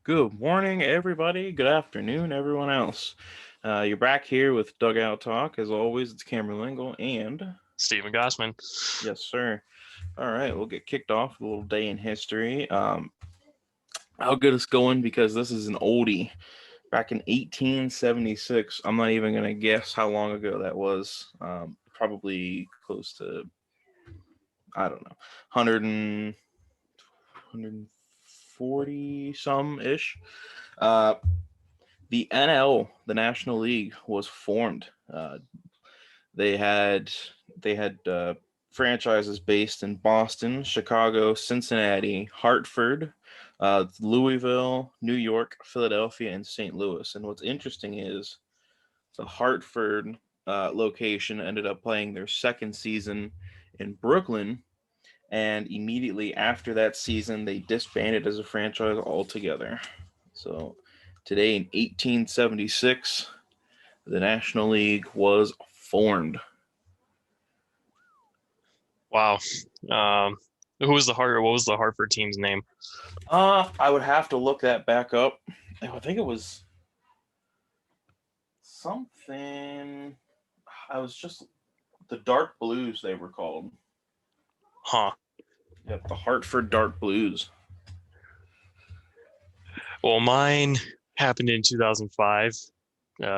Good morning, everybody. Good afternoon, everyone else. You're back here with Dugout Talk. As always, it's Cameron Lingle and Stephen Gossman. yes, sir. All right, we'll get kicked off with a little day in history. I'll get us going because this is an oldie. Back in 1876, I'm not even going to guess how long ago that was. Probably close to, I don't know, 100 some ish. Uh, the NL, the National League, was formed. They had they had franchises based in Boston, Chicago, Cincinnati, Hartford, Louisville, New York, Philadelphia, and St. Louis. And what's interesting is the Hartford location ended up playing their second season in Brooklyn, and immediately after that season, they disbanded as a franchise altogether. So today in 1876, the National League was formed. Wow. Um, who was the Hart? What was the Hartford team's name? I would have to look that back up. I think it was something. I was just the Dark Blues. They were called. Huh. Yep, the Hartford Dark Blues. Well, mine happened in 2005.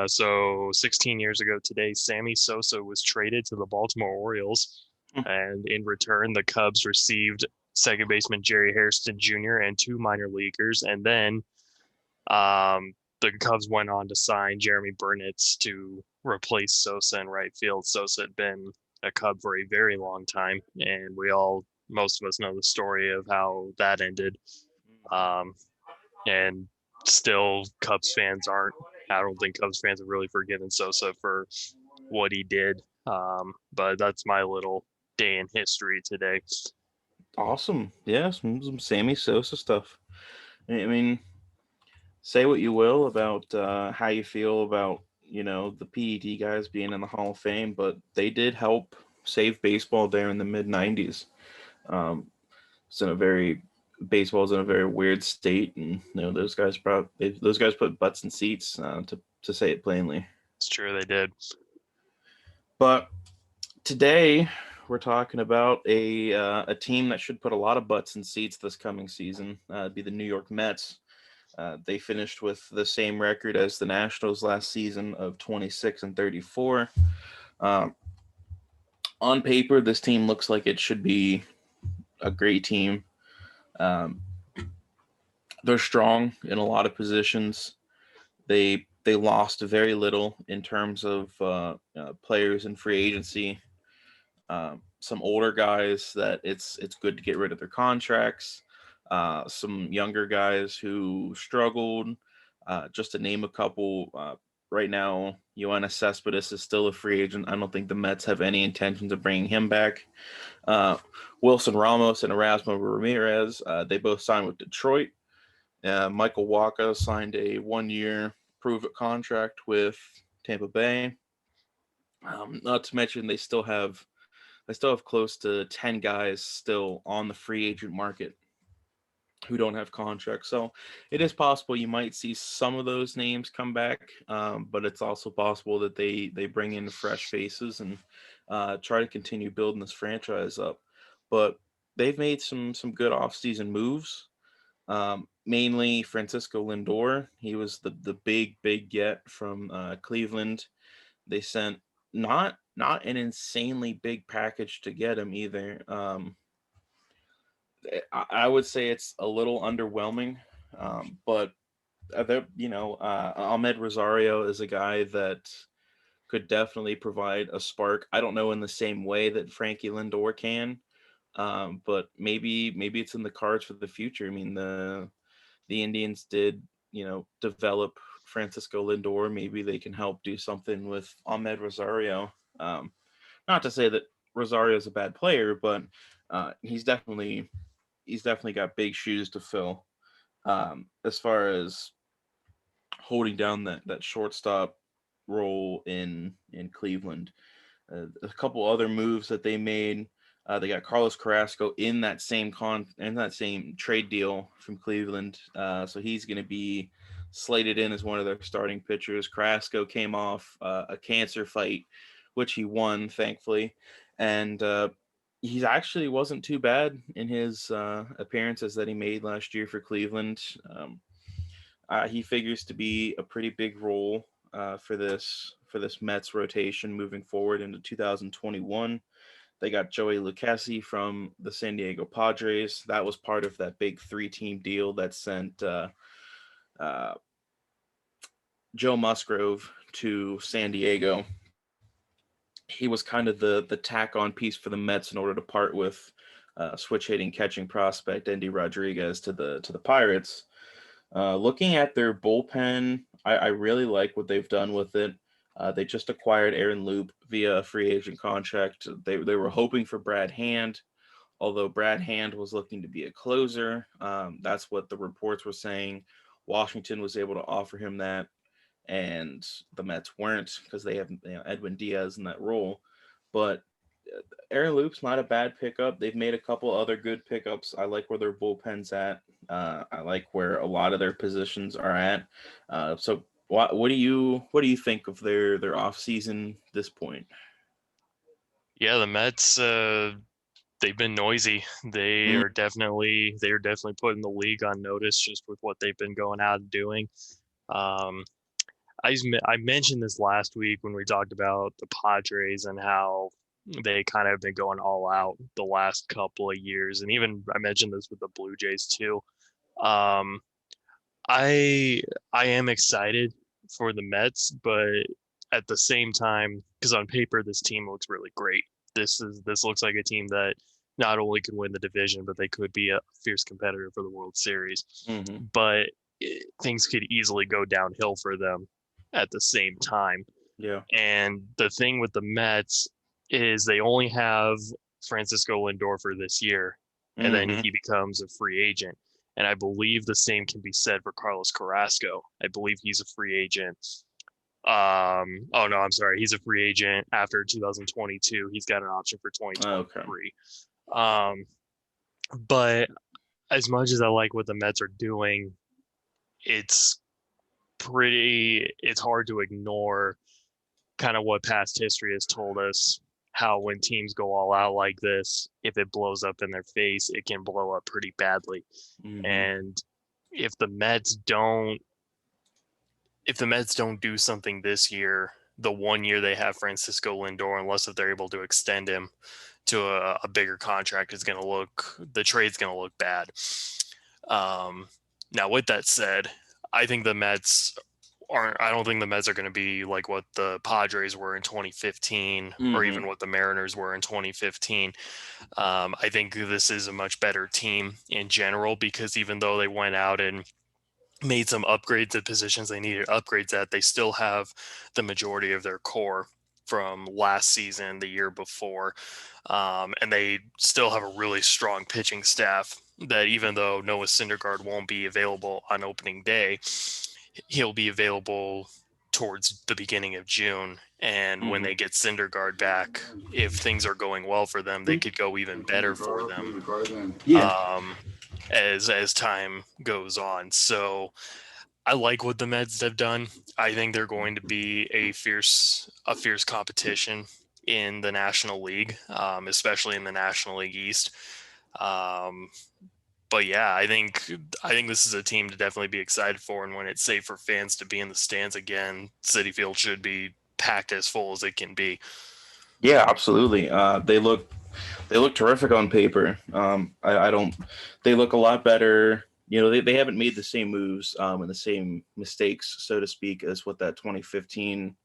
So 16 years ago today, Sammy Sosa was traded to the Baltimore Orioles, and in return, the Cubs received second baseman Jerry Hairston Jr. and two minor leaguers, and then the Cubs went on to sign Jeremy Burnitz to replace Sosa in right field. Sosa had been a Cub for a very long time, and most of us know the story of how that ended. Um, and still, Cubs fans aren't. I don't think Cubs fans have really forgiven Sosa for what he did. But that's my little day in history today. Awesome. Yeah, some Sammy Sosa stuff. I mean, say what you will about how you feel about the PED guys being in the Hall of Fame, but they did help save baseball there in the mid '90s. Um, it's in a very Baseball's in a very weird state, and those guys put butts in seats, to say it plainly. It's true, they did. But today we're talking about a team that should put a lot of butts in seats this coming season. It'd be the New York Mets. They finished with the same record as the Nationals last season of 26-34. Um, on paper, this team looks like it should be a great team. Um, they're strong in a lot of positions. They lost very little in terms of players in free agency. Some older guys that it's good to get rid of their contracts. Some younger guys who struggled. Just to name a couple, right now, Yoenis Cespedes is still a free agent. I don't think the Mets have any intentions of bringing him back. Uh, Wilson Ramos and Erasmo Ramirez, they both signed with Detroit. Michael Wacha signed a 1-year prove-it contract with Tampa Bay. Not to mention they still have close to 10 guys still on the free agent market who don't have contracts. So it is possible you might see some of those names come back, but it's also possible that they bring in fresh faces and try to continue building this franchise up. But they've made some good offseason moves. Mainly Francisco Lindor. He was the big get from Cleveland. They sent not an insanely big package to get him either. I would say it's a little underwhelming, but Ahmed Rosario is a guy that could definitely provide a spark. I don't know in the same way that Frankie Lindor can, but maybe it's in the cards for the future. I mean, the Indians did develop Francisco Lindor. Maybe they can help do something with Ahmed Rosario. Not to say that Rosario is a bad player, but he's definitely got big shoes to fill, as far as holding down that shortstop role in Cleveland. A couple other moves that they made. They got Carlos Carrasco in that same trade deal from Cleveland, so he's going to be slated in as one of their starting pitchers. Carrasco came off a cancer fight, which he won, thankfully, and he actually wasn't too bad in his appearances that he made last year for Cleveland. He figures to be a pretty big role for this Mets rotation moving forward into 2021. They got Joey Lucchesi from the San Diego Padres. That was part of that big 3-team deal that sent Joe Musgrove to San Diego. He was kind of the tack-on piece for the Mets in order to part with switch-hitting catching prospect Andy Rodriguez to the Pirates. Looking at their bullpen, I really like what they've done with it. They just acquired Aaron Loup via a free agent contract. They were hoping for Brad Hand, although Brad Hand was looking to be a closer. That's what the reports were saying. Washington was able to offer him that, and the Mets weren't because they have Edwin Diaz in that role. But Aaron Loop's not a bad pickup. They've made a couple other good pickups. I like where their bullpen's at. I like where a lot of their positions are at. So what do you think of their offseason this point? Yeah, the Mets, they've been noisy. They are definitely putting the league on notice just with what they've been going out and doing. Um, I mentioned this last week when we talked about the Padres and how they kind of been going all out the last couple of years, and even I mentioned this with the Blue Jays too. Um, I I am excited for the Mets, but at the same time, because on paper this team looks really great. This looks like a team that not only can win the division, but they could be a fierce competitor for the World Series. Mm-hmm. But things could easily go downhill for them at the same time. Yeah. And the thing with the Mets is they only have Francisco Lindor for this year, and then Mm-hmm. he becomes a free agent. And I believe the same can be said for Carlos Carrasco. I believe he's a free agent. Oh no, I'm sorry. He's a free agent after 2022. He's got an option for Okay. 2023. Um, but as much as I like what the Mets are doing, it's it's hard to ignore kind of what past history has told us, how when teams go all out like this, if it blows up in their face, it can blow up pretty badly. Mm-hmm. And if the Mets don't do something this year, the 1 year they have Francisco Lindor, unless if they're able to extend him to a bigger contract, the trade's going to look bad. Now, with that said, I don't think the Mets are going to be like what the Padres were in 2015 or even what the Mariners were in 2015. I think this is a much better team in general because even though they went out and made some upgrades at positions they needed upgrades at, they still have the majority of their core from last season, the year before. And they still have a really strong pitching staff that even though Noah Syndergaard won't be available on opening day, he'll be available towards the beginning of June. And when they get Syndergaard back, if things are going well for them, they could go even better for them. Yeah. As time goes on. So I like what the Mets have done. I think they're going to be a fierce competition in the National League, especially in the National League East. But yeah, I think this is a team to definitely be excited for. And when it's safe for fans to be in the stands again, Citi Field should be packed as full as it can be. Yeah, absolutely. They look terrific on paper. I don't. They look a lot better. They haven't made the same moves and the same mistakes, so to speak, as what that 2015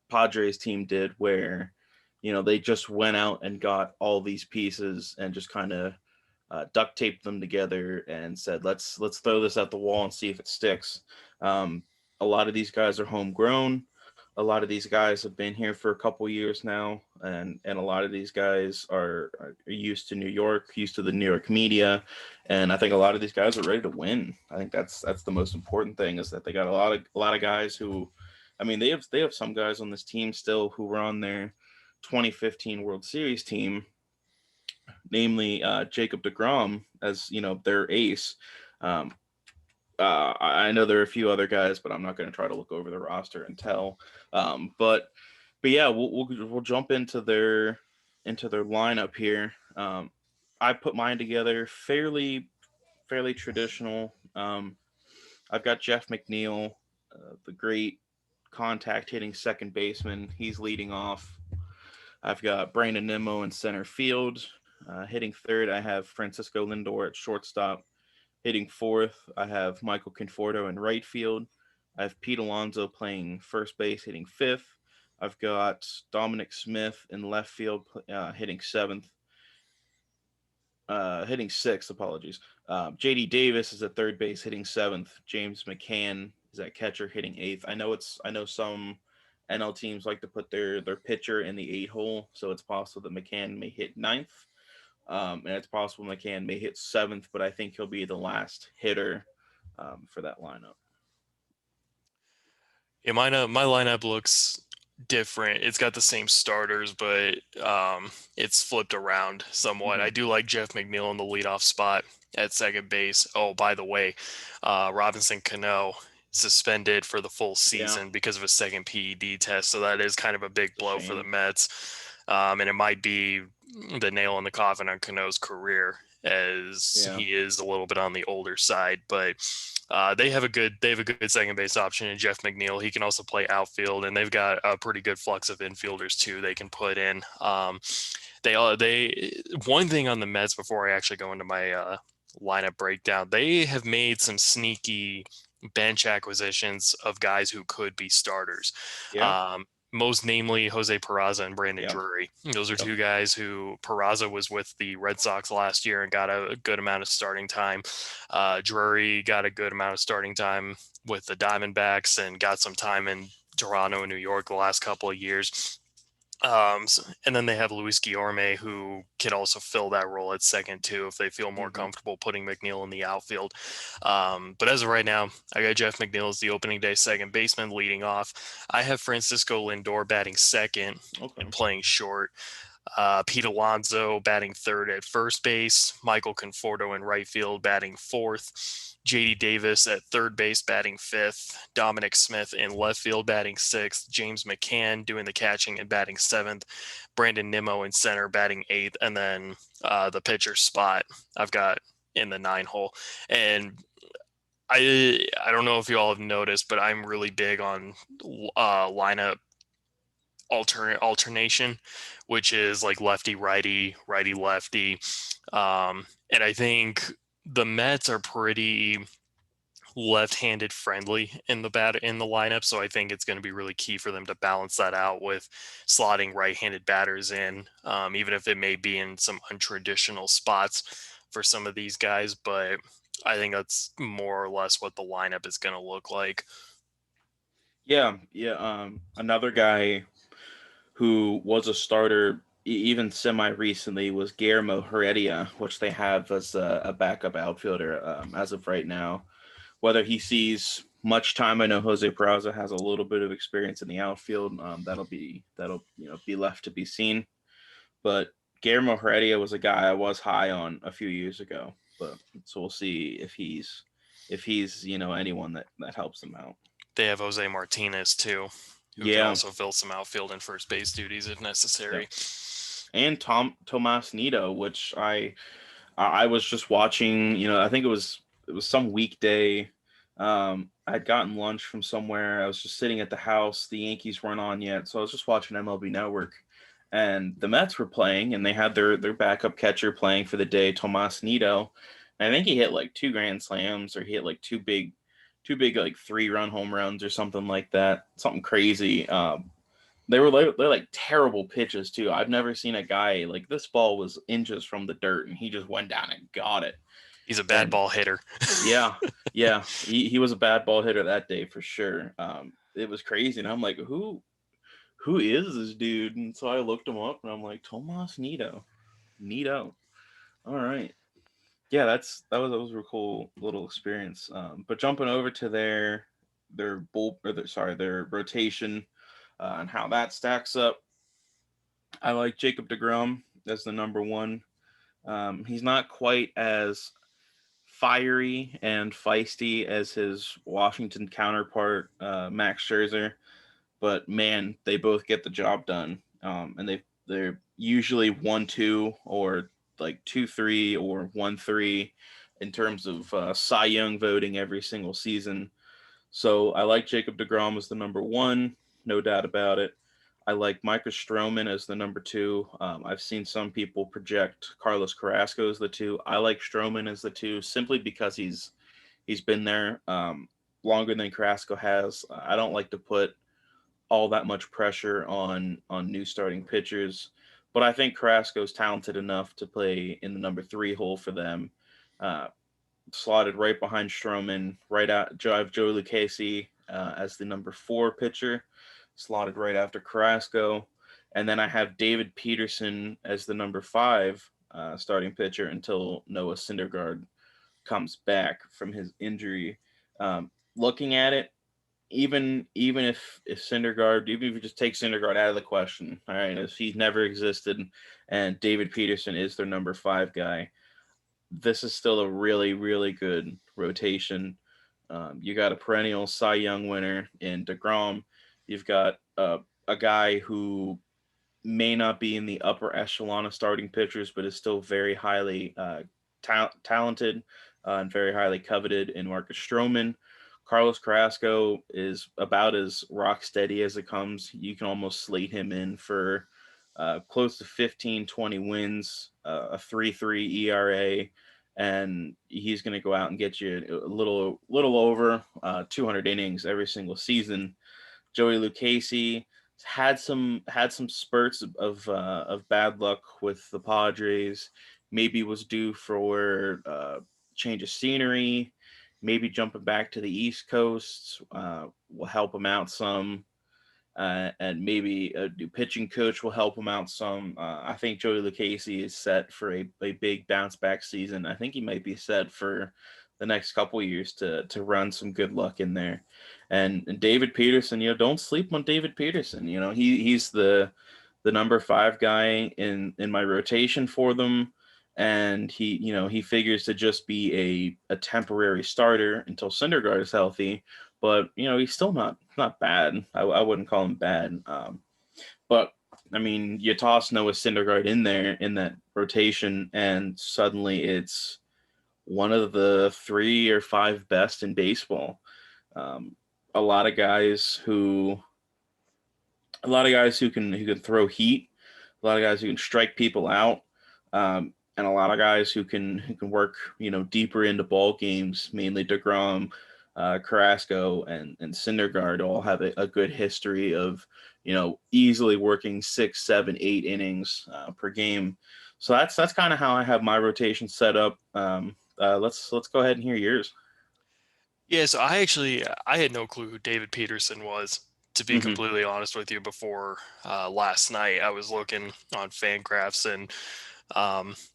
Padres team did, where they just went out and got all these pieces and just kind of duct taped them together and said, let's throw this at the wall and see if it sticks. A lot of these guys are homegrown. A lot of these guys have been here for a couple years now, and a lot of these guys are used to New York, used to the New York media, and I think a lot of these guys are ready to win. I think that's the most important thing, is that they got a lot of guys who, I mean, they have some guys on this team still who were on their 2015 World Series team namely Jacob DeGrom as their ace. Um, I know there are a few other guys, but I'm not going to try to look over the roster and tell. But yeah, we'll jump into their lineup here. I put mine together fairly traditional. I've got Jeff McNeil, the great contact hitting second baseman. He's leading off. I've got Brandon Nimmo in center field. Hitting third, I have Francisco Lindor at shortstop. Hitting fourth, I have Michael Conforto in right field. I have Pete Alonso playing first base, hitting fifth. I've got Dominic Smith in left field, hitting seventh. Hitting sixth, apologies. JD Davis is at third base, hitting seventh. James McCann is at catcher, hitting eighth. I know some NL teams like to put their pitcher in the eight hole, so it's possible that McCann may hit ninth. And it's possible McCann may hit seventh, but I think he'll be the last hitter for that lineup. Yeah, my lineup looks different. It's got the same starters, but it's flipped around somewhat. Mm-hmm. I do like Jeff McNeil in the leadoff spot at second base. Oh, by the way, Robinson Cano suspended for the full Yeah, season because of a second PED test, so that is kind of a big it's a blow for the shame. Mets. And it might be the nail in the coffin on Cano's career, as Yeah, he is a little bit on the older side, but they have a good second base option in Jeff McNeil. He can also play outfield, and they've got a pretty good flux of infielders too. They can put in. They one thing on the Mets before I actually go into my lineup breakdown. They have made some sneaky bench acquisitions of guys who could be starters. yeah, Um, Most namely Jose Peraza and Brandon yeah, Drury. Those are yep. two guys who Peraza was with the Red Sox last year and got a good amount of starting time. Drury got a good amount of starting time with the Diamondbacks and got some time in Toronto and New York the last couple of years. And then they have Luis Guillorme, who can also fill that role at second too if they feel more Mm-hmm. comfortable putting McNeil in the outfield. But as of right now, I got Jeff McNeil as the opening day second baseman leading off. I have Francisco Lindor batting second and Okay. playing short. Pete Alonso batting third at first base, Michael Conforto in right field batting fourth, JD Davis at third base batting fifth, Dominic Smith in left field batting sixth, James McCann doing the catching and batting seventh, Brandon Nimmo in center batting eighth, and then the pitcher spot I've got in the nine hole. And I don't know if you all have noticed, but I'm really big on lineup alternation, which is like lefty righty, righty lefty. And I think the Mets are pretty left-handed friendly in the lineup, so I think it's going to be really key for them to balance that out with slotting right-handed batters in, even if it may be in some untraditional spots for some of these guys. But I think that's more or less what the lineup is going to look like. Yeah, yeah. Another guy who was a starter even semi recently was Guillermo Heredia, which they have as a backup outfielder as of right now. Whether he sees much time, I know Jose Peraza has a little bit of experience in the outfield. That'll be left to be seen. But Guillermo Heredia was a guy I was high on a few years ago. But so we'll see if he's anyone that helps them out. They have Jose Martinez too, who can Yeah, also fill some outfield and first base duties if yeah. necessary. And Tomas Nido, which I was just watching. I think it was some weekday. I had gotten lunch from somewhere. I was just sitting at the house. The Yankees weren't on yet, so I was just watching MLB Network, and the Mets were playing, and they had their backup catcher playing for the day, Tomas Nido. And I think he hit like two grand slams, or he hit like two big like 3-run home runs or something like that, something crazy. They're like terrible pitches too. I've never seen a guy like this ball was inches from the dirt and he just went down and got it. He's a bad And ball hitter. yeah, yeah, he was a bad ball hitter that day for sure. It was crazy, and I'm like, who is this dude? And so I looked him up, and I'm like, Tomas Nido. All right, yeah, that was a real cool little experience. But jumping over to their rotation and how that stacks up. I like Jacob DeGrom as the number one. He's not quite as fiery and feisty as his Washington counterpart, Max Scherzer, but man, they both get the job done. And they're usually 1-2 or like 2-3 or 1-3 in terms of Cy Young voting every single season. So I like Jacob deGrom as the number one, no doubt about it. I like Micah Stroman as the number two. I've seen some people project Carlos Carrasco as the two. I like Stroman as the two simply because he's been there longer than Carrasco has. I don't like to put all that much pressure on new starting pitchers, but I think Carrasco's talented enough to play in the number three hole for them. Uh, Slotted right behind Stroman, right out. I have Joey Lucchesi as the number four pitcher, slotted right after Carrasco, and then I have David Peterson as the number five starting pitcher until Noah Syndergaard comes back from his injury. Looking at it, even if Syndergaard, even if you just take Syndergaard out of the question, all right, if he's never existed, and David Peterson is their number five guy, this is still a really, really good rotation. You got a perennial Cy Young winner in DeGrom. You've got a guy who may not be in the upper echelon of starting pitchers, but is still very highly talented and very highly coveted in Marcus Stroman. Carlos Carrasco is about as rock steady as it comes. You can almost slate him in for close to 15, 20 wins, a 3.3 ERA, and he's going to go out and get you a little over 200 innings every single season. Joey Lucchesi had some spurts of bad luck with the Padres. Maybe was due for change of scenery. Maybe jumping back to the East Coast will help him out some. And maybe a new pitching coach will help him out some. I think Joey Lucchesi is set for a big bounce back season. I think he might be set for the next couple of years to run some good luck in there. And David Peterson, don't sleep on David Peterson. He's the number five guy in my rotation for them. And he figures to just be a temporary starter until Syndergaard is healthy, but he's still not bad. I wouldn't call him bad. But I mean, you toss Noah Syndergaard in there in that rotation, and suddenly it's one of the 3 or 5 best in baseball. Um, a lot of guys who can throw heat, a lot of guys who can strike people out, and a lot of guys who can work deeper into ball games. Mainly Degrom, Carrasco, and Syndergaard all have a good history of easily working 6, 7, 8 innings per game. So that's kind of how I have my rotation set up. Let's go ahead and hear yours. Yeah, so I had no clue who David Peterson was, to be Mm-hmm. completely honest with you. Before last night, I was looking on Fangraphs and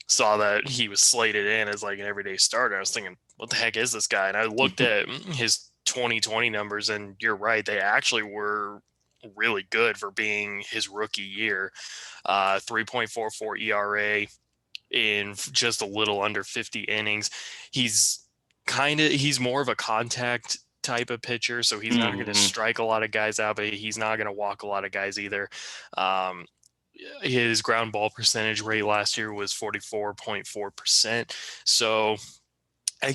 saw that he was slated in as like an everyday starter. I was thinking, what the heck is this guy? And I looked at his 2020 numbers, and you're right, they actually were really good for being his rookie year. 3.44 ERA in just a little under 50 innings. He's more of a contact type of pitcher, so he's not going to Mm-hmm. strike a lot of guys out, but he's not going to walk a lot of guys either. Um, his ground ball percentage rate last year was 44.4%. So I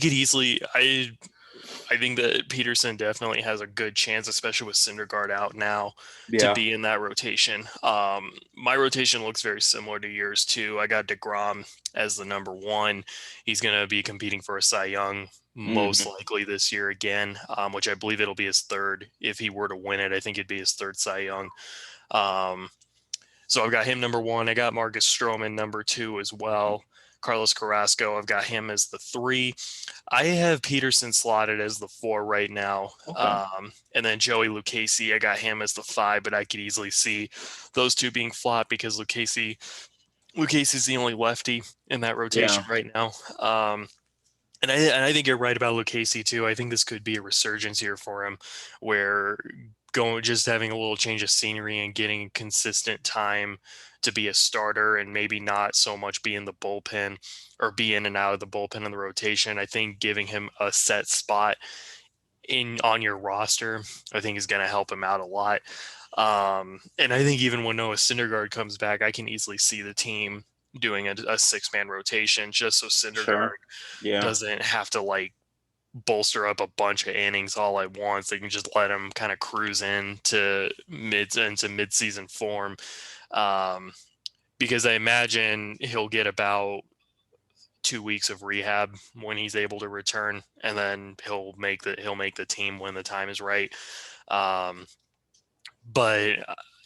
think that Peterson definitely has a good chance, especially with Syndergaard out now, to Yeah. be in that rotation. My rotation looks very similar to yours too. I got DeGrom as the number one. He's going to be competing for a Cy Young most Mm-hmm. likely this year again, which I believe it'll be his third. If he were to win it, I think it'd be his third Cy Young. So I've got him number one. I got Marcus Stroman number two as well. Carlos Carrasco, I've got him as the three. I have Peterson slotted as the four right now. Okay. And then Joey Lucchesi, I got him as the five, but I could easily see those two being flop because Lucchesi is the only lefty in that rotation Yeah. right now. And I think you're right about Lucchesi too. I think this could be a resurgence here for him, where just having a little change of scenery and getting consistent time to be a starter and maybe not so much be in the bullpen or be in and out of the bullpen in the rotation. I think giving him a set spot on your roster, I think is going to help him out a lot. And I think even when Noah Syndergaard comes back, I can easily see the team doing a 6-man rotation just so Syndergaard Sure. Yeah. doesn't have to like bolster up a bunch of innings all at once. They can just let him kind of cruise into mid-season form. Because I imagine he'll get about 2 weeks of rehab when he's able to return, and then he'll make the team when the time is right. But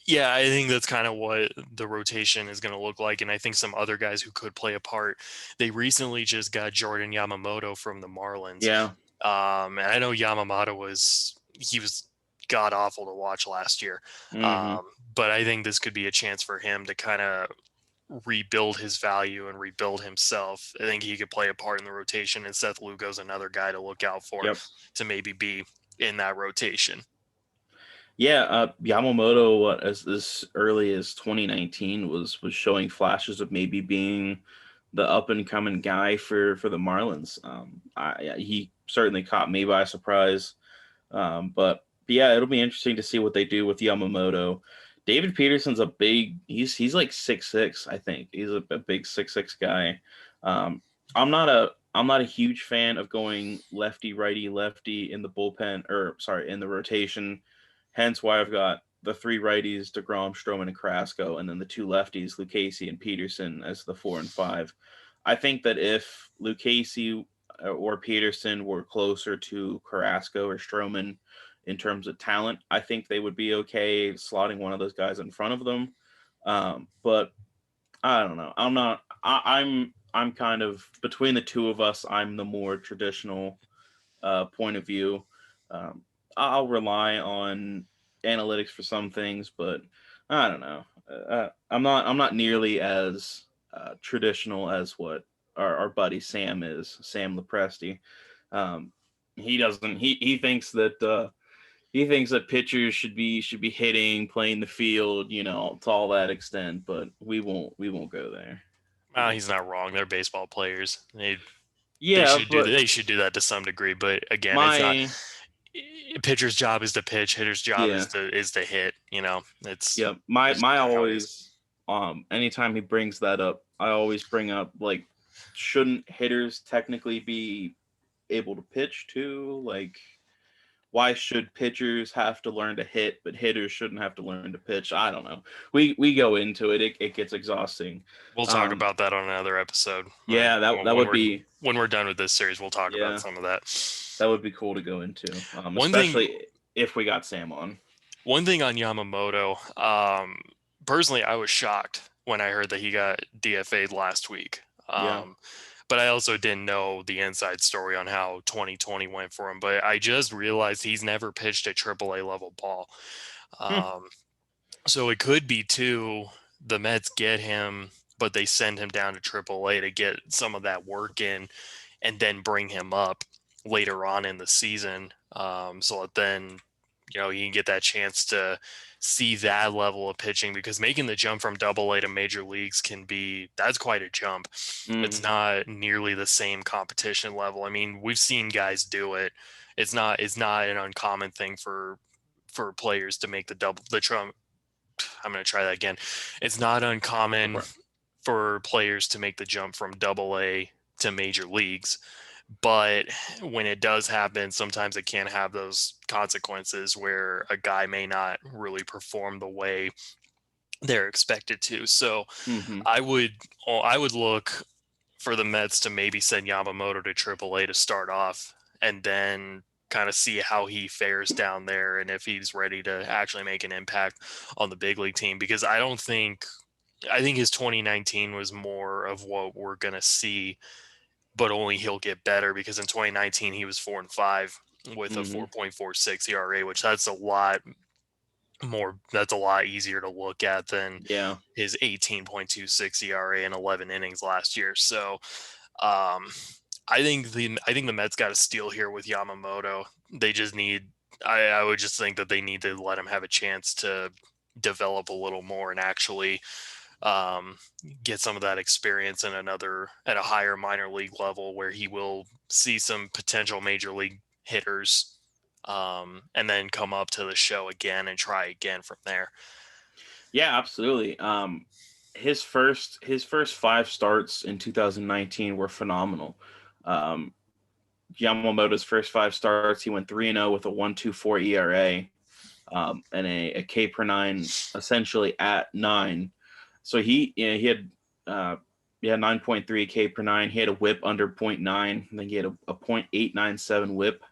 yeah, I think that's kind of what the rotation is going to look like. And I think some other guys who could play a part, they recently just got Jordan Yamamoto from the Marlins. Yeah. And I know Yamamoto was god awful to watch last year. Mm-hmm. But I think this could be a chance for him to kind of rebuild his value and rebuild himself. I think he could play a part in the rotation, and Seth Lugo's another guy to look out for Yep. to maybe be in that rotation. Yeah, Yamamoto, as early as 2019 was showing flashes of maybe being the up and coming guy for the Marlins. He certainly caught me by surprise. But yeah, it'll be interesting to see what they do with Yamamoto. David Peterson's he's like 6'6", I think. He's a big 6'6" guy. I'm not a huge fan of going lefty, righty, lefty in the bullpen, or sorry, in the rotation. Hence why I've got the 3 righties, DeGrom, Stroman, and Carrasco, and then the 2 lefties, Lucchesi and Peterson, as the 4 and 5. I think that if Lucchesi or Peterson were closer to Carrasco or Stroman in terms of talent, I think they would be okay slotting one of those guys in front of them. But I don't know. I'm kind of between the two of us. I'm the more traditional point of view. Um, I'll rely on analytics for some things, but I don't know. I'm not nearly as traditional as what our buddy Sam is, Sam Lepresti. He doesn't. He thinks that pitchers should be hitting, playing the field, to all that extent. But we won't go there. Well, he's not wrong. They're baseball players. They Yeah, but they should do that to some degree. But again, it's not. my Pitcher's job is to pitch. Hitter's job yeah. is to hit. It's Yeah, my just my how it is. always anytime he brings that up, I always bring up, like, shouldn't hitters technically be able to pitch too? Like, why should pitchers have to learn to hit, but hitters shouldn't have to learn to pitch? I don't know. We go into it. It gets exhausting. We'll talk about that on another episode. Yeah, that would be when we're done with this series. We'll talk about some of that. That would be cool to go into, One especially thing, if we got Sam on. One thing on Yamamoto, personally, I was shocked when I heard that he got DFA'd last week. But I also didn't know the inside story on how 2020 went for him. But I just realized he's never pitched a AAA level ball. So it could be, too, the Mets get him, but they send him down to AAA to get some of that work in and then bring him up later on in the season. So that then, he can get that chance to see that level of pitching, because making the jump from AA to major leagues that's quite a jump. It's not nearly the same competition level. I mean, we've seen guys do it. It's not an uncommon thing for players to make the jump. I'm going to try that again. It's not uncommon for players to make the jump from AA to major leagues. But when it does happen, sometimes it can have those consequences where a guy may not really perform the way they're expected to. So I would look for the Mets to maybe send Yamamoto to AAA to start off, and then kind of see how he fares down there and if he's ready to actually make an impact on the big league team. Because I think his 2019 was more of what we're going to see, but only he'll get better, because in 2019 he was 4-5 with a 4.46 ERA, which that's a lot easier to look at than his 18.26 ERA in 11 innings last year. So I think the Mets got a steal here with Yamamoto. They just need, I would just think that they need to let him have a chance to develop a little more and actually um, get some of that experience at a higher minor league level where he will see some potential major league hitters, and then come up to the show again and try again from there. Yeah, absolutely. His first five starts in 2019 were phenomenal. Um, Yamamoto's first five starts, he went 3-0 with a 1.24 ERA, and a K per nine essentially at 9. So he had 9.3 K per 9. He had a WHIP under 0.9. I think he had a 0.897 WHIP.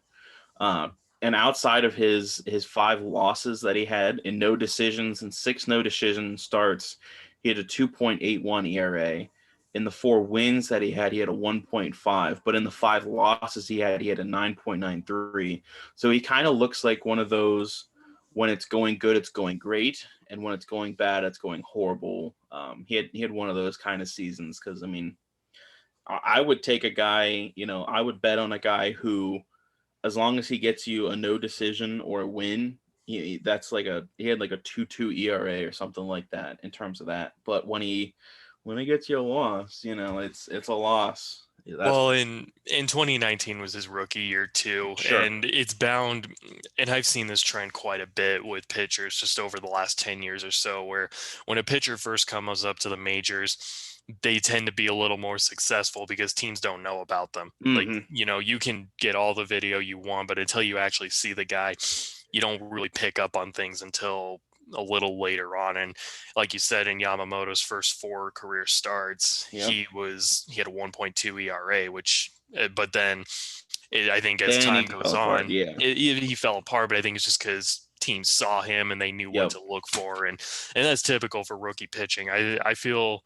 Uh, and outside of his 5 losses that he had in no decisions and 6 no decision starts, he had a 2.81 ERA. In the 4 wins that he had a 1.5. But in the 5 losses he had a 9.93. So he kind of looks like one of those, when it's going good, it's going great, and when it's going bad, it's going horrible. He had one of those kind of seasons, because I mean, I would take a guy, I would bet on a guy who, as long as he gets you a no decision or a win, he had like a 2.2 ERA or something like that in terms of that. But when he gets you a loss, it's a loss. That's Well, in 2019 was his rookie year too, sure. and it's bound, and I've seen this trend quite a bit with pitchers just over the last 10 years or so, where when a pitcher first comes up to the majors, they tend to be a little more successful because teams don't know about them. Like, Mm-hmm. you can get all the video you want, but until you actually see the guy, you don't really pick up on things until a little later on. And like you said, in Yamamoto's first 4 career starts, Yep. he had a 1.2 ERA, which but then I think as Then time he goes fell apart. on, Yeah. he fell apart. But I think it's just because teams saw him and they knew what Yep. to look for, and that's typical for rookie pitching. I feel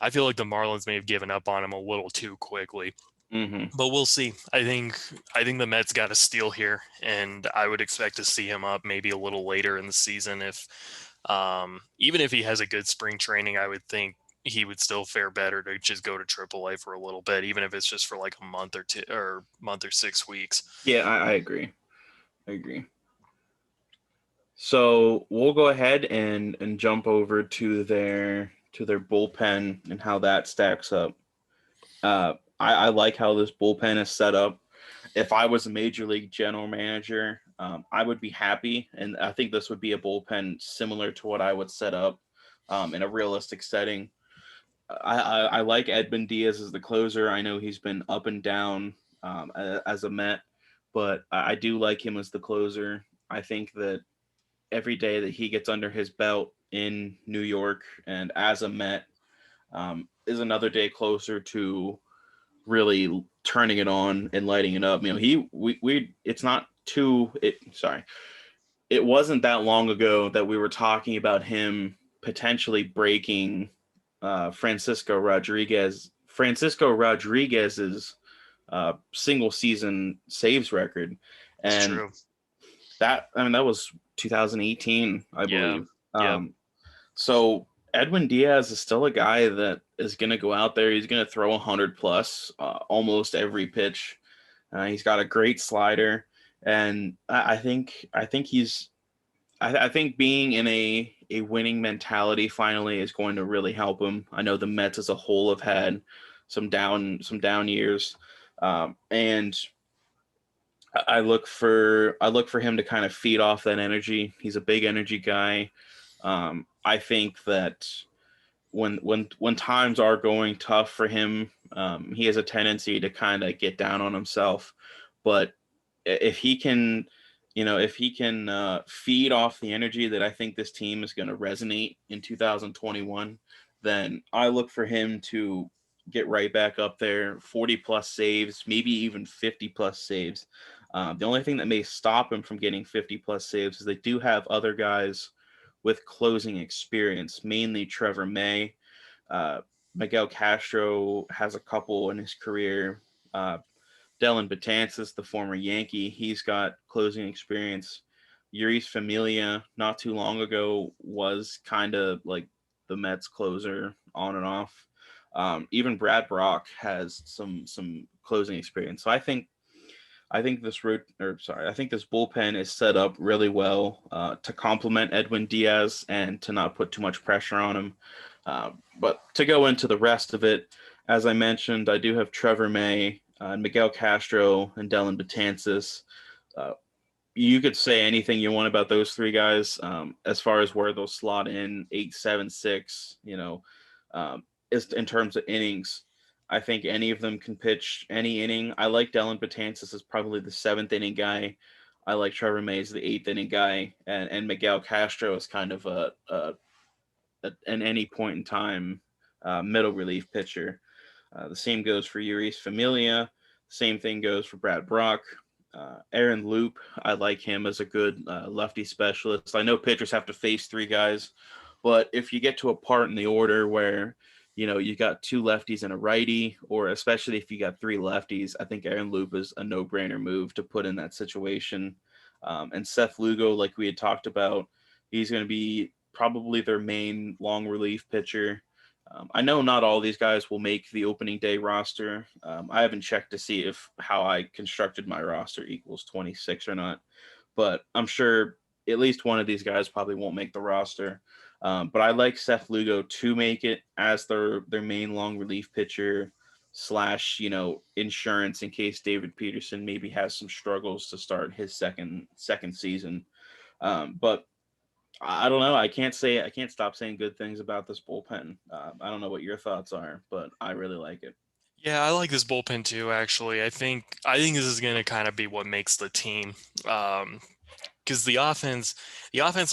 like the Marlins may have given up on him a little too quickly. Mm-hmm. But we'll see. I think the Mets got a steal here, and I would expect to see him up maybe a little later in the season. If even if he has a good spring training, I would think he would still fare better to just go to AAA for a little bit, even if it's just for like a month or 2 or month or 6 weeks. Yeah, I agree. I agree. So we'll go ahead and jump over to their bullpen and how that stacks up. I like how this bullpen is set up. If I was a major league general manager, I would be happy, and I think this would be a bullpen similar to what I would set up in a realistic setting. I like Edwin Diaz as the closer. I know he's been up and down as a Met, but I do like him as the closer. I think that every day that he gets under his belt in New York and as a Met is another day closer to really turning it on and lighting it up. It's not too it sorry. It wasn't that long ago that we were talking about him potentially breaking Francisco Rodriguez's single season saves record. It's And true. that was 2018, I Yeah. believe. Yep. So Edwin Diaz is still a guy that is going to go out there. He's going to throw 100 plus almost every pitch. He's got a great slider, and I think being in a winning mentality finally is going to really help him. I know the Mets as a whole have had some down years, and I look for him to kind of feed off that energy. He's a big energy guy. I think that when times are going tough for him, he has a tendency to kind of get down on himself. But if he can, feed off the energy that I think this team is going to resonate in 2021, then I look for him to get right back up there, 40 plus saves, maybe even 50 plus saves. The only thing that may stop him from getting 50 plus saves is they do have other guys with closing experience, mainly Trevor May. Uh, Miguel Castro has a couple in his career. Dellin Betances, the former Yankee, he's got closing experience. Yuri's Familia, not too long ago, was kind of like the Mets closer on and off. Even Brad Brock has some closing experience. So I think this bullpen is set up really well to complement Edwin Diaz and to not put too much pressure on him. But to go into the rest of it, as I mentioned, I do have Trevor May, Miguel Castro, and Dylan Betances. Uh, you could say anything you want about those three guys as far as where they'll slot in 8, 7, 6, is in terms of innings. I think any of them can pitch any inning. I like Dylan Betances as probably the 7th inning guy. I like Trevor May as the 8th inning guy, and Miguel Castro is kind of an any point in time middle relief pitcher. The same goes for Uris Familia. Same thing goes for Brad Brock. Aaron Loop, I like him as a good lefty specialist. I know pitchers have to face three guys, but if you get to a part in the order where you got 2 lefties and a righty, or especially if you got 3 lefties, I think Aaron Loop is a no-brainer move to put in that situation. And Seth Lugo, like we had talked about, he's going to be probably their main long relief pitcher. I know not all these guys will make the opening day roster. I haven't checked to see if how I constructed my roster equals 26 or not, but I'm sure at least one of these guys probably won't make the roster. But I like Seth Lugo to make it as their main long relief pitcher slash insurance in case David Peterson maybe has some struggles to start his second season. But I don't know. I can't stop saying good things about this bullpen. I don't know what your thoughts are, but I really like it. Yeah, I like this bullpen too, actually. I think this is going to kind of be what makes the team. Because the offense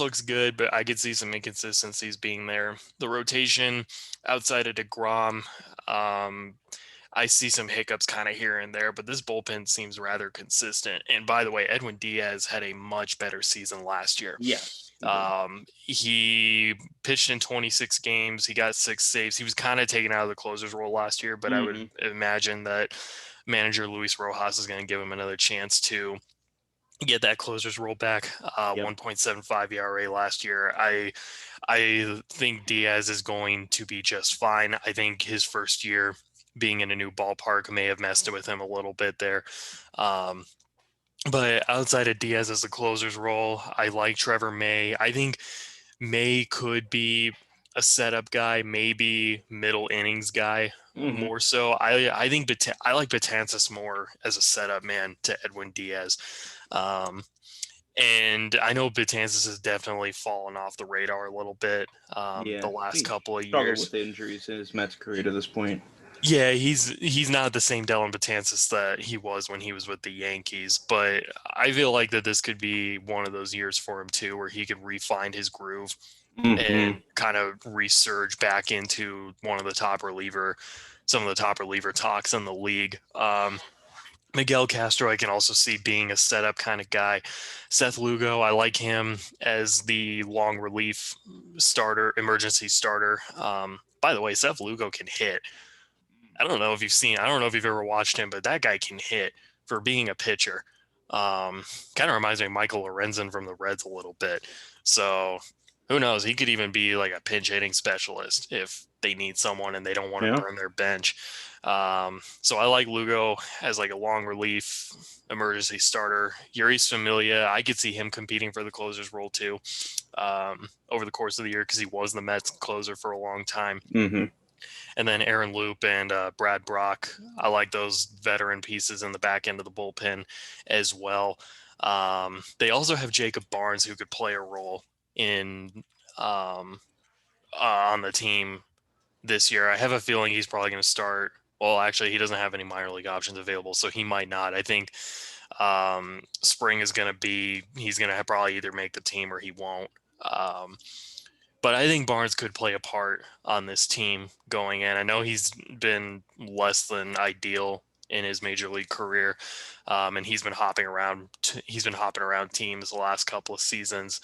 looks good, but I could see some inconsistencies being there. The rotation outside of DeGrom, I see some hiccups kind of here and there, but this bullpen seems rather consistent. And by the way, Edwin Diaz had a much better season last year. Yes. He pitched in 26 games. He got 6 saves. He was kind of taken out of the closer's role last year, but I would imagine that manager Luis Rojas is going to give him another chance to get that closer's role back. 1.75 ERA last year. I think Diaz is going to be just fine. I think his first year being in a new ballpark may have messed with him a little bit there. But outside of Diaz as the closer's role, I like Trevor May. I think May could be a setup guy, maybe middle innings guy more so. I think I like Betances more as a setup man to Edwin Diaz. And I know Betances has definitely fallen off the radar a little bit the last couple of struggled years. with injuries in his Mets career to this point. Yeah, he's not the same Dylan Betances that he was when he was with the Yankees, but I feel like that this could be one of those years for him too, where he could refine his groove and kind of resurge back into some of the top reliever talks in the league. Miguel Castro, I can also see being a setup kind of guy. Seth Lugo, I like him as the long relief starter, emergency starter. By the way, Seth Lugo can hit. I don't know if you've ever watched him, but that guy can hit for being a pitcher. Kind of reminds me of Michael Lorenzen from the Reds a little bit. So who knows? He could even be like a pinch hitting specialist if they need someone and they don't want to burn their bench. So I like Lugo as like a long relief emergency starter. Uris Familia, I could see him competing for the closer's role too over the course of the year because he was the Mets closer for a long time. And then Aaron Loop and Brad Brock, I like those veteran pieces in the back end of the bullpen as well. They also have Jacob Barnes who could play a role in on the team this year. I have a feeling he's probably going to start. Well, actually, he doesn't have any minor league options available, so he might not. I think spring is going to be he's going to probably either make the team or he won't. But I think Barnes could play a part on this team going in. I know he's been less than ideal in his major league career, and he's been hopping around. He's been hopping around teams the last couple of seasons.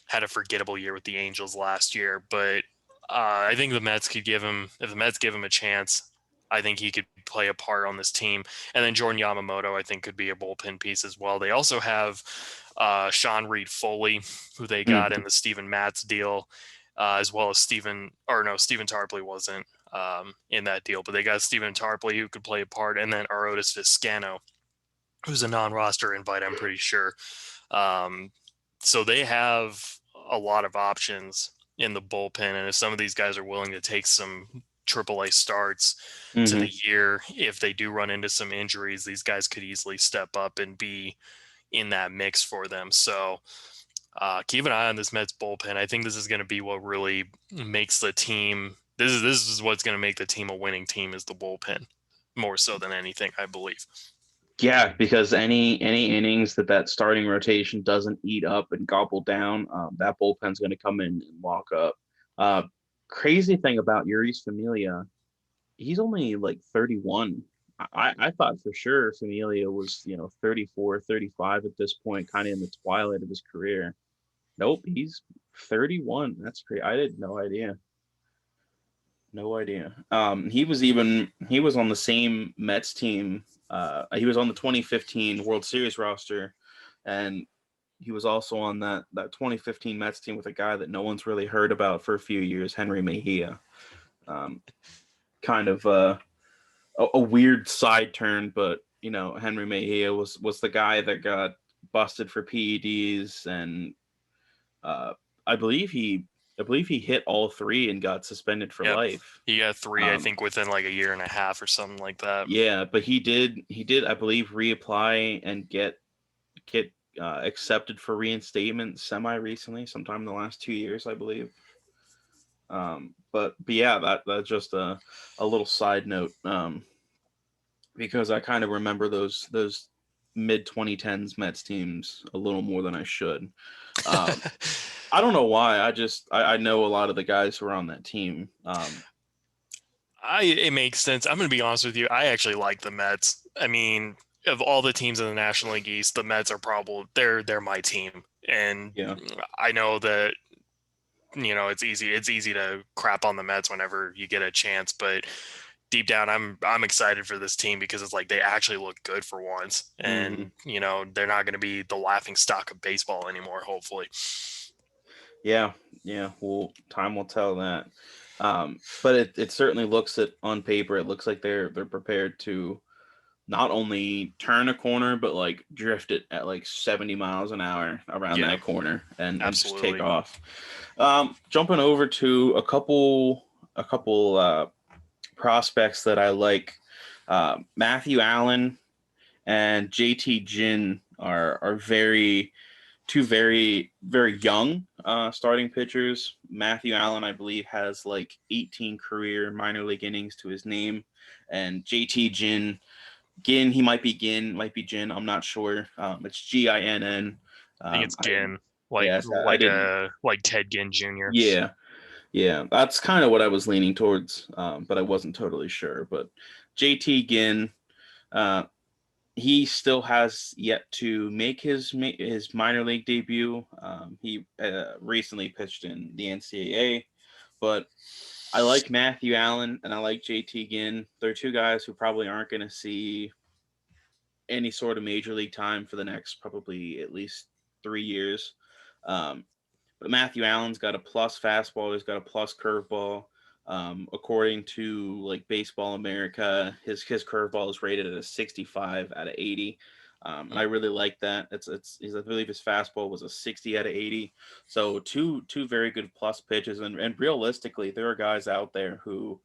Had a forgettable year with the Angels last year, but I think the Mets could give him, if the Mets give him a chance, I think he could play a part on this team. And then Jordan Yamamoto, I think, could be a bullpen piece as well. They also have Sean Reed Foley, who they got in the Steven Matz deal, as well as Steven Tarpley wasn't in that deal, but they got Steven Tarpley who could play a part, and then Arodys Vizcaino, who's a non-roster invite, I'm pretty sure. So they have a lot of options in the bullpen. And if some of these guys are willing to take some AAA starts to Mm-hmm. the year, if they do run into some injuries, these guys could easily step up and be in that mix for them. So keep an eye on this Mets bullpen. I think this is going to be what really makes the team. This is what's going to make the team a winning team is the bullpen, more so than anything, I believe. Yeah, because any innings that starting rotation doesn't eat up and gobble down, that bullpen's going to come in and lock up. Uh, Crazy thing about Yuri's Familia, he's only like 31. I thought for sure Familia was, 34, 35 at this point, kind of in the twilight of his career. Nope, he's 31. That's crazy. I had no idea. No idea. He was on the same Mets team. He was on the 2015 World Series roster, and he was also on that 2015 Mets team with a guy that no one's really heard about for a few years, Henry Mejia. Um, Kind of a weird side turn, but Henry Mejia was the guy that got busted for PEDs, and uh, I believe he I believe he hit all three and got suspended for Yep. life. He got three, I Um, think, within like a year and a half or something like that. yeah, but he did I believe reapply and get accepted for reinstatement semi recently, sometime in the last 2 years, I believe. But yeah, that's just a little side note. Because I kind of remember those mid 2010s Mets teams a little more than I should. Um, I don't know why. I know a lot of the guys who are on that team. It makes sense. I'm going to be honest with you. I actually like the Mets. I mean, of all the teams in the National League East, the Mets are probably they're my team, and Yeah. I know that it's easy to crap on the Mets whenever you get a chance, but deep down I'm excited for this team because it's like they actually look good for once, Hmm. and they're not going to be the laughing stock of baseball anymore, hopefully. Yeah. Yeah. Well, time will tell that. But it certainly looks it on paper. It looks like they're prepared to not only turn a corner, but like drift it at like 70 miles an hour around Yeah, that corner and just take absolutely. off. Jumping over to a couple prospects that I like. Matthew Allen and JT Ginn are very very young starting pitchers. Matthew Allen, I believe, has like 18 career minor league innings to his name, and JT Ginn, he might be Ginn, might be Ginn. I'm not sure. It's Ginn. I think it's I Ginn, like Yes, I like didn't. a like Ted Ginn Jr. Yeah, yeah, that's kind of what I was leaning towards, but I wasn't totally sure. But JT Ginn, uh, he still has yet to make his minor league debut. He recently pitched in the NCAA, but I like Matthew Allen and I like JT Ginn. They're two guys who probably aren't going to see any sort of major league time for the next probably at least 3 years. Um, but Matthew Allen's got a plus fastball. He's got a plus curveball. According to like Baseball America, his curveball is rated at a 65 out of 80. And I really like that. I believe his fastball was a 60 out of 80. So two very good plus pitches. And realistically, there are guys out there who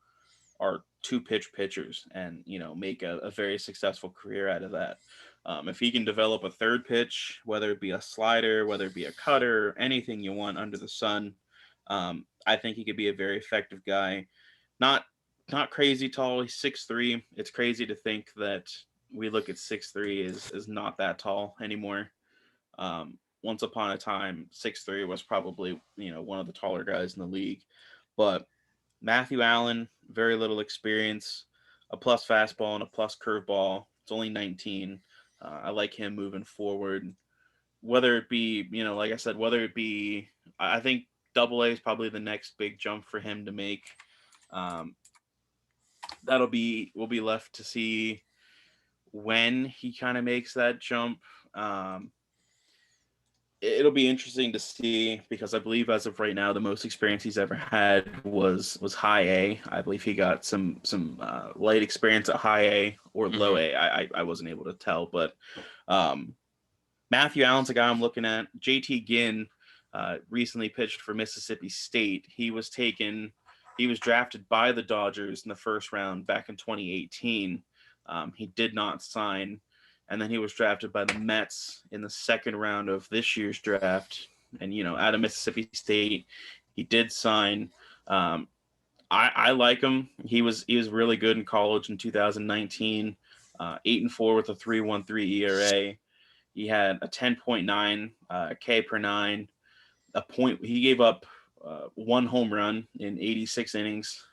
are two pitch pitchers and make a very successful career out of that. If he can develop a third pitch, whether it be a slider, whether it be a cutter, anything you want under the sun, I think he could be a very effective guy. Not not crazy tall. He's 6'3". It's crazy to think that we look at 6'3" is not that tall anymore. Once upon a time, 6'3" was probably one of the taller guys in the league, but Matthew Allen, very little experience, a plus fastball and a plus curveball. It's only 19. I like him moving forward. Whether it be, like I said, I think Double A is probably the next big jump for him to make. Um, will be left to see when he kind of makes that jump. It'll be interesting to see because I believe as of right now the most experience he's ever had was high A. I believe he got some light experience at high A or low Hmm. A. I wasn't able to tell, but um, Matthew Allen's a guy I'm looking at. JT Ginn, recently pitched for Mississippi State. He was drafted by the Dodgers in the first round back in 2018. He did not sign, and then he was drafted by the Mets in the second round of this year's draft. And out of Mississippi State, he did sign. I like him. He was really good in college in 2019. 8-4 with a 3.13 ERA. He had a 10.9 K per nine. A point. He gave up one home run in 86 innings.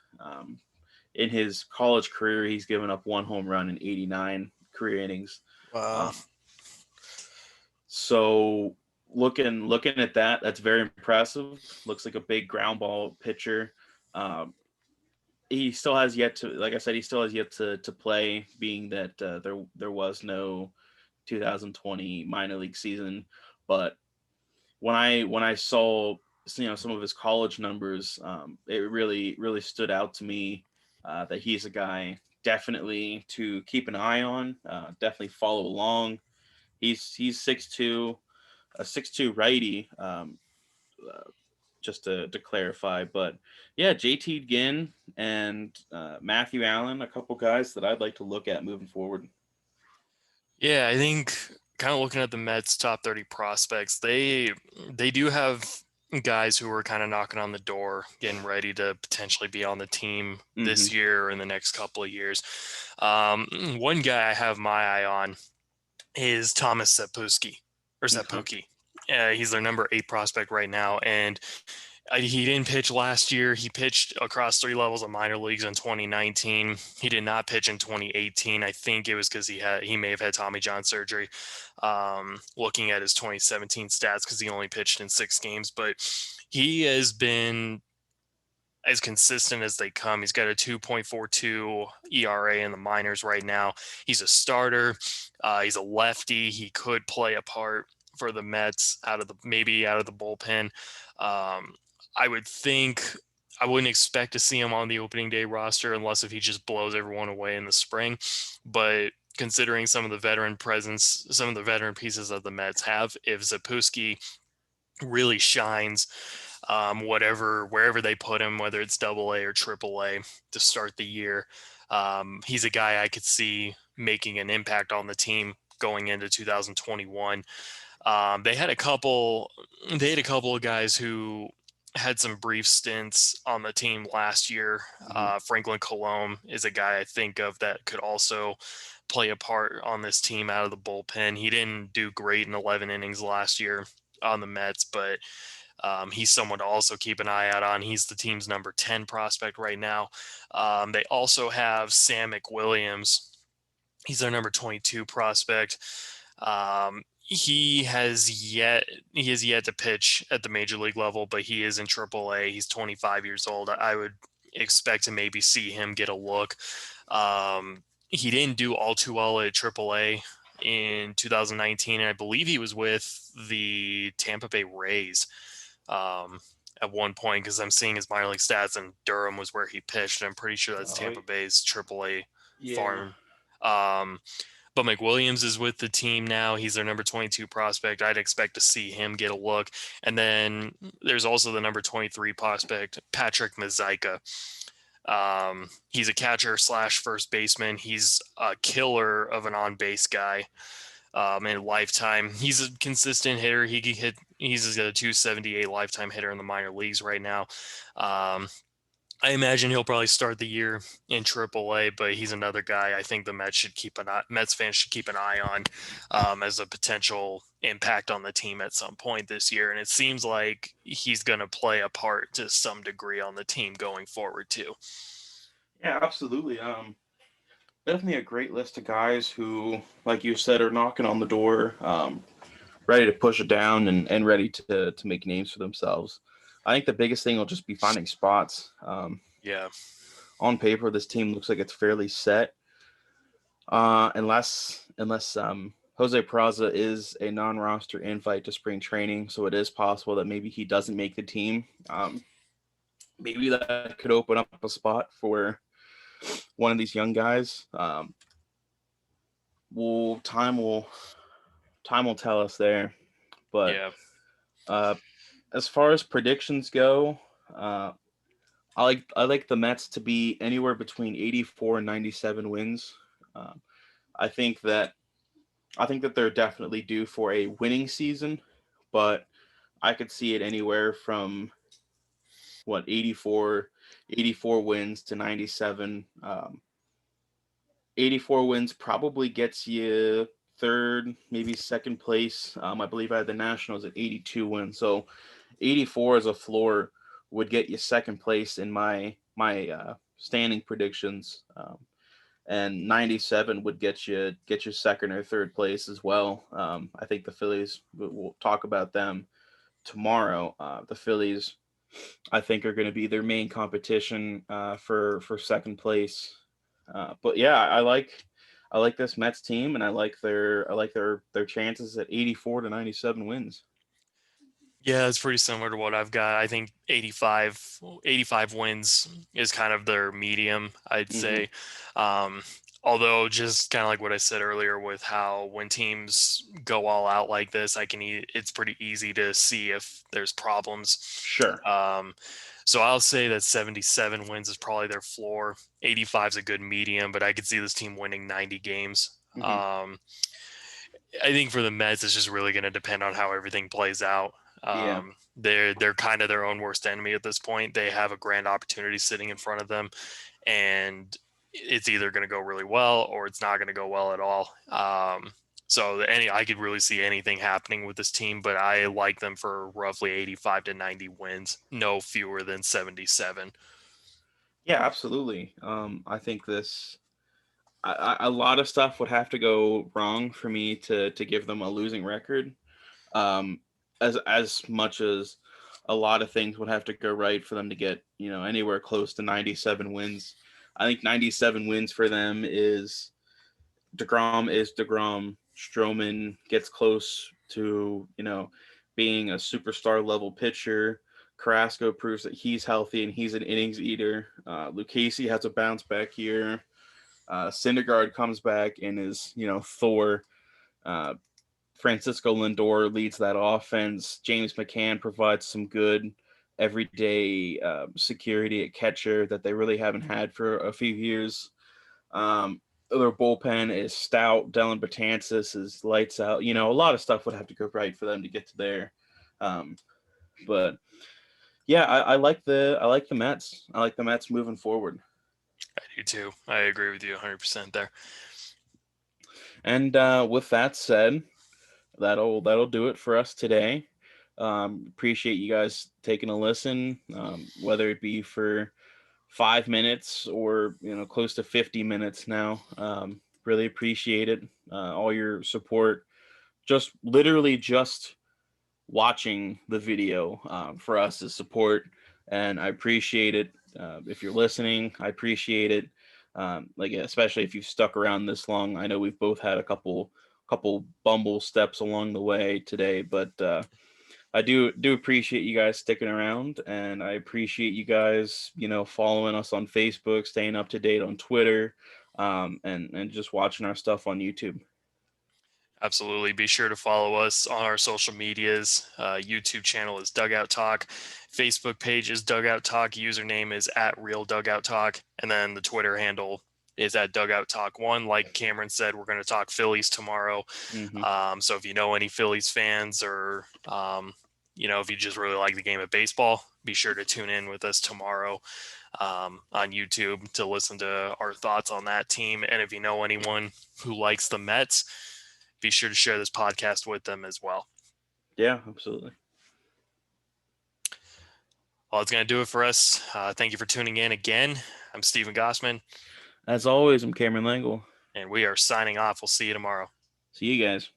In his college career, he's given up one home run in 89 career innings. Wow. So looking at that, that's very impressive. Looks like a big ground ball pitcher. He still has yet to, like I said, to play, being that there was no 2020 minor league season. But when I saw some of his college numbers, it really stood out to me that he's a guy definitely to keep an eye on, definitely follow along. He's 6'2", a 6'2" righty. Just to clarify, but yeah, JT Ginn and Matthew Allen, a couple guys that I'd like to look at moving forward. Yeah, I think kind of looking at the Mets top 30 prospects, they do have guys who are kind of knocking on the door, getting ready to potentially be on the team this year or in the next couple of years. One guy I have my eye on is Thomas Saposki. He's their number 8 prospect right now, and he didn't pitch last year. He pitched across 3 levels of minor leagues in 2019. He did not pitch in 2018. I think it was because he may have had Tommy John surgery. Looking at his 2017 stats, because he only pitched in 6 games, but he has been as consistent as they come. He's got a 2.42 ERA in the minors right now. He's a starter. He's a lefty. He could play a part for the Mets out of the bullpen. I would think I wouldn't expect to see him on the opening day roster unless if he just blows everyone away in the spring. But considering some of the veteran pieces that the Mets have, if Saposki really shines, wherever they put him, whether it's AA or AAA to start the year, he's a guy I could see making an impact on the team going into 2021. They had a couple of guys who had some brief stints on the team last year. Franklin Colombe is a guy I think of that could also play a part on this team out of the bullpen. He didn't do great in 11 innings last year on the Mets, but he's someone to also keep an eye out on. He's the team's number 10 prospect right now. They also have Sam McWilliams. He's their number 22 prospect. He has yet to pitch at the major league level, but he is in AAA. He's 25 years old. I would expect to maybe see him get a look. He didn't do all too well at AAA in 2019, and I believe he was with the Tampa Bay Rays at one point, because I'm seeing his minor league stats, and Durham was where he pitched. And I'm pretty sure that's Tampa Bay's AAA farm. But McWilliams is with the team now. He's their number 22 prospect. I'd expect to see him get a look. And then there's also the number 23 prospect, Patrick Mazaka. He's a catcher / first baseman. He's a killer of an on-base guy. In lifetime, he's a consistent hitter. He's a 278 lifetime hitter in the minor leagues right now. I imagine he'll probably start the year in AAA, but he's another guy I think the Mets fans should keep an eye on as a potential impact on the team at some point this year. And it seems like he's going to play a part to some degree on the team going forward too. Yeah, absolutely. Definitely a great list of guys who, like you said, are knocking on the door, ready to push it down and ready to make names for themselves. I think the biggest thing will just be finding spots. On paper, this team looks like it's fairly set. Unless Jose Peraza is a non-roster invite to spring training, so it is possible that maybe he doesn't make the team. Maybe that could open up a spot for one of these young guys. Time will tell us there, but As far as predictions go, uh, I like the Mets to be anywhere between 84 and 97 wins. Um, I think that I think that they're definitely due for a winning season, but I could see it anywhere from what 84 wins to 97. 84 wins probably gets you third, maybe second place. I believe I had the Nationals at 82 wins, so 84 as a floor would get you second place in my standing predictions, and 97 would get you second or third place as well. I think the Phillies. We'll talk about them tomorrow. The Phillies, I think, are going to be their main competition for second place. But yeah, I like this Mets team, and I like their chances at 84 to 97 wins. Yeah, it's pretty similar to what I've got. I think 85 wins is kind of their medium, I'd Hmm. say. Um, Although, just kind of like what I said earlier, with how when teams go all out like this, it's pretty easy to see if there's problems. Sure. Um, so I'll say that 77 wins is probably their floor. 85 is a good medium, but I could see this team winning 90 games. Hmm. I think for the Mets, it's just really going to depend on how everything plays out. Yeah. They're kind of their own worst enemy at this point. They have a grand opportunity sitting in front of them, and it's either going to go really well or it's not going to go well at all. So I could really see anything happening with this team, but I like them for roughly 85 to 90 wins, no fewer than 77. Yeah, absolutely. I think a lot of stuff would have to go wrong for me to give them a losing record. Um, as much as a lot of things would have to go right for them to get anywhere close to 97 wins. I think 97 wins for them is DeGrom. Stroman gets close to being a superstar level pitcher. Carrasco proves that he's healthy and he's an innings eater. Lucchesi has a bounce back year. Syndergaard comes back and is Thor. Uh, Francisco Lindor leads that offense. James McCann provides some good everyday security at catcher that they really haven't had for a few years. Their bullpen is stout. Dylan Betances is lights out. A lot of stuff would have to go right for them to get to there. Um, but yeah, I like the Mets. I like the Mets moving forward. I do too. I agree with you 100% there. And with that said, that'll do it for us today. Appreciate you guys taking a listen, whether it be for 5 minutes or close to 50 minutes now. Really appreciate it. All your support. Just literally just watching the video for us is support, and I appreciate it. If you're listening, I appreciate it. Like especially if you've stuck around this long. I know we've both had a couple bumble steps along the way today, but I do appreciate you guys sticking around, and I appreciate you guys following us on Facebook, staying up to date on Twitter, and just watching our stuff on YouTube. Absolutely. Be sure to follow us on our social medias. YouTube channel is Dugout Talk. Facebook page is Dugout Talk. Username is at Real Dugout Talk. And then the Twitter handle is at Dugout Talk 1. Like Cameron said, we're going to talk Phillies tomorrow. Hmm. So if you know any Phillies fans or, if you just really like the game of baseball, be sure to tune in with us tomorrow on YouTube to listen to our thoughts on that team. And if you know anyone who likes the Mets, be sure to share this podcast with them as well. Yeah, absolutely. Well, it's going to do it for us. Thank you for tuning in again. I'm Stephen Gossman, As always, I'm Cameron Langle. and we are signing off. We'll see you tomorrow. See you guys.